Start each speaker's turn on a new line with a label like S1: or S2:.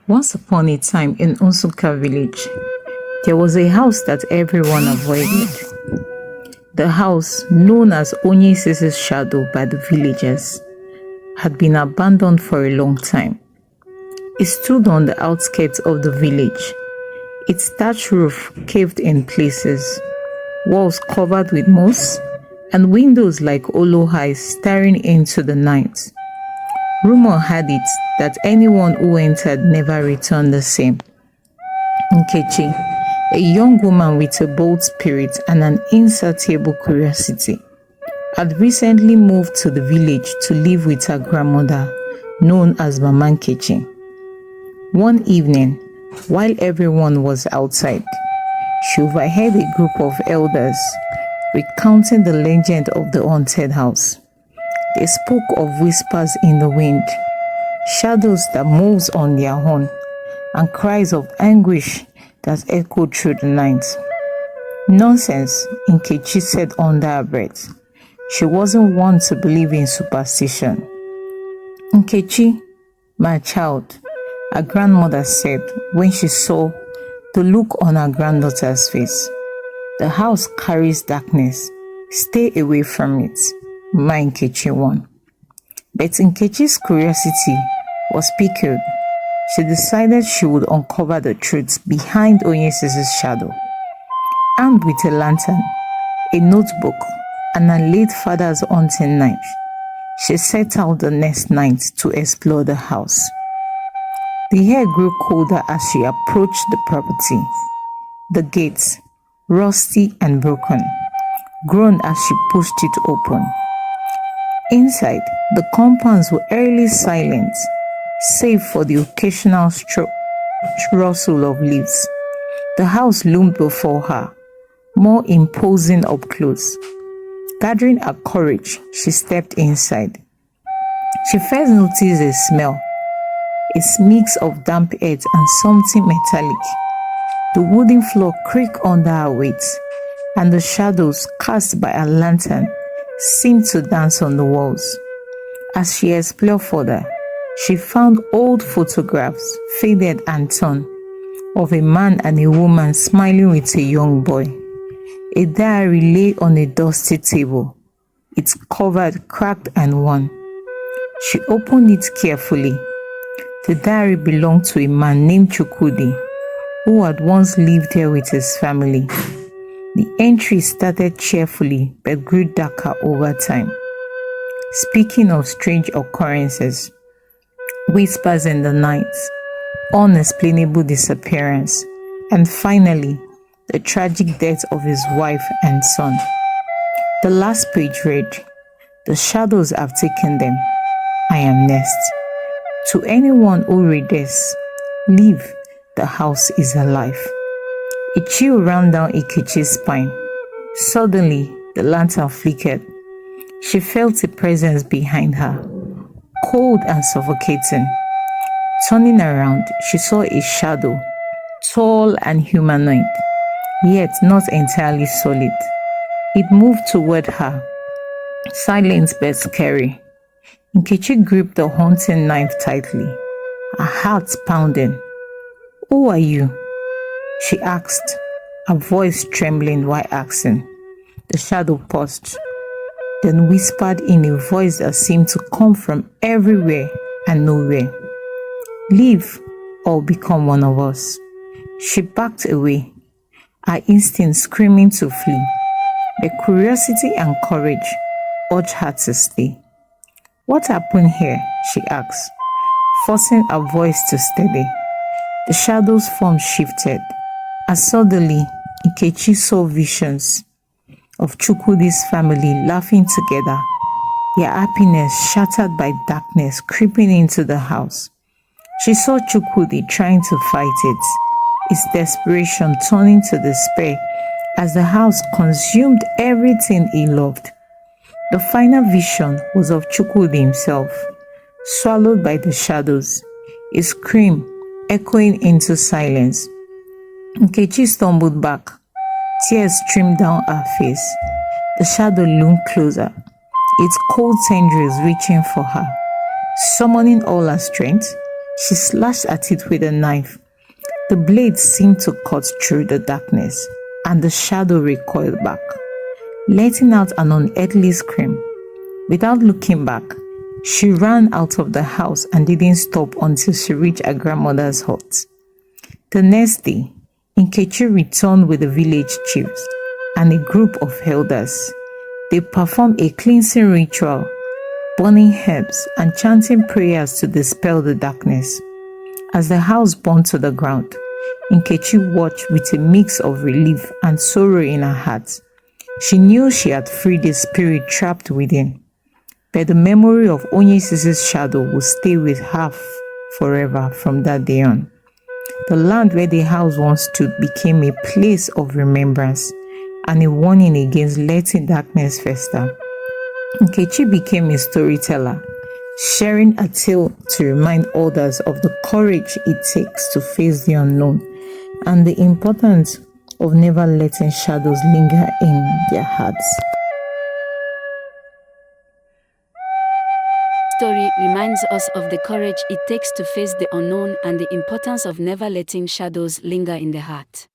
S1: Once upon a time in Unsuka village, there was a house that everyone avoided. The house, known as Onyese's shadow by the villagers, had been abandoned for a long time. It stood on the outskirts of the village, its thatched roof caved in places, walls covered with moss, and windows like olohais staring into the night. Rumor had it that anyone who entered never returned the same. Nkechi, a young woman with a bold spirit and an insatiable curiosity, had recently moved to the village to live with her grandmother, known as Mama Nkechi. One evening, while everyone was outside, she overheard a group of elders recounting the legend of the haunted house. They spoke of whispers in the wind, shadows that moved on their own, and cries of anguish that echoed through the night. Nonsense, Nkechi said under her breath. She wasn't one to believe in superstition. Nkechi, my child, her grandmother said when she saw the look on her granddaughter's face. The house carries darkness. Stay away from it. Ma Nkechi won. But Nkechi's curiosity was piqued. She decided she would uncover the truth behind Onyese's shadow. Armed with a lantern, a notebook, and her late father's hunting knife, she set out the next night to explore the house. The air grew colder as she approached the property. The gates, rusty and broken, groaned as she pushed it open. Inside, the compounds were eerily silent, save for the occasional rustle of leaves. The house loomed before her, more imposing up close. Gathering her courage, she stepped inside. She first noticed a smell, a mix of damp earth and something metallic. The wooden floor creaked under her weight, and the shadows cast by a lantern seemed to dance on the walls. As she explored further, she found old photographs, faded and torn, of a man and a woman smiling with a young boy. A diary lay on a dusty table, its cover cracked and worn. She opened it carefully. The diary belonged to a man named Chukwudi, who had once lived here with his family. The entry started cheerfully but grew darker over time. Speaking of strange occurrences, whispers in the night, unexplainable disappearance, and finally, the tragic death of his wife and son. The last page read, "The shadows have taken them. I am next. To anyone who reads this, leave, the house is alive." A chill ran down Nkechi's spine. Suddenly, the lantern flickered. She felt a presence behind her, cold and suffocating. Turning around, she saw a shadow, tall and humanoid, yet not entirely solid. It moved toward her, silent but scary. Nkechi gripped the hunting knife tightly, her heart pounding. "Who are you?" she asked, her voice trembling while asking. The shadow paused, then whispered in a voice that seemed to come from everywhere and nowhere, "Leave or become one of us." She backed away, her instinct screaming to flee, but curiosity and courage urged her to stay. "What happened here?" she asked, forcing her voice to steady. The shadow's form shifted, as suddenly Nkechi saw visions of Chukwudi's family laughing together, their happiness shattered by darkness creeping into the house. She saw Chukwudi trying to fight it, his desperation turning to despair as the house consumed everything he loved. The final vision was of Chukwudi himself, swallowed by the shadows, his scream echoing into silence. Nkechi stumbled back. Tears streamed down her face. The shadow loomed closer, its cold tendrils reaching for her. Summoning all her strength, She slashed at it with a knife. The blade seemed to cut through the darkness, and the shadow recoiled back, letting out an unearthly scream. Without looking back, she ran out of the house and didn't stop until she reached her grandmother's hut. The next day, Nkechi returned with the village chiefs and a group of elders. They performed a cleansing ritual, burning herbs and chanting prayers to dispel the darkness. As the house burned to the ground, Nkechi watched with a mix of relief and sorrow in her heart. She knew she had freed a spirit trapped within, but the memory of Onyesi's shadow would stay with her forever from that day on. The land where the house once stood became a place of remembrance and a warning against letting darkness fester. Nkechi became a storyteller, sharing a tale to remind others of the courage it takes to face the unknown and the importance of never letting shadows linger in their hearts.
S2: Story reminds us of the courage it takes to face the unknown and the importance of never letting shadows linger in the heart.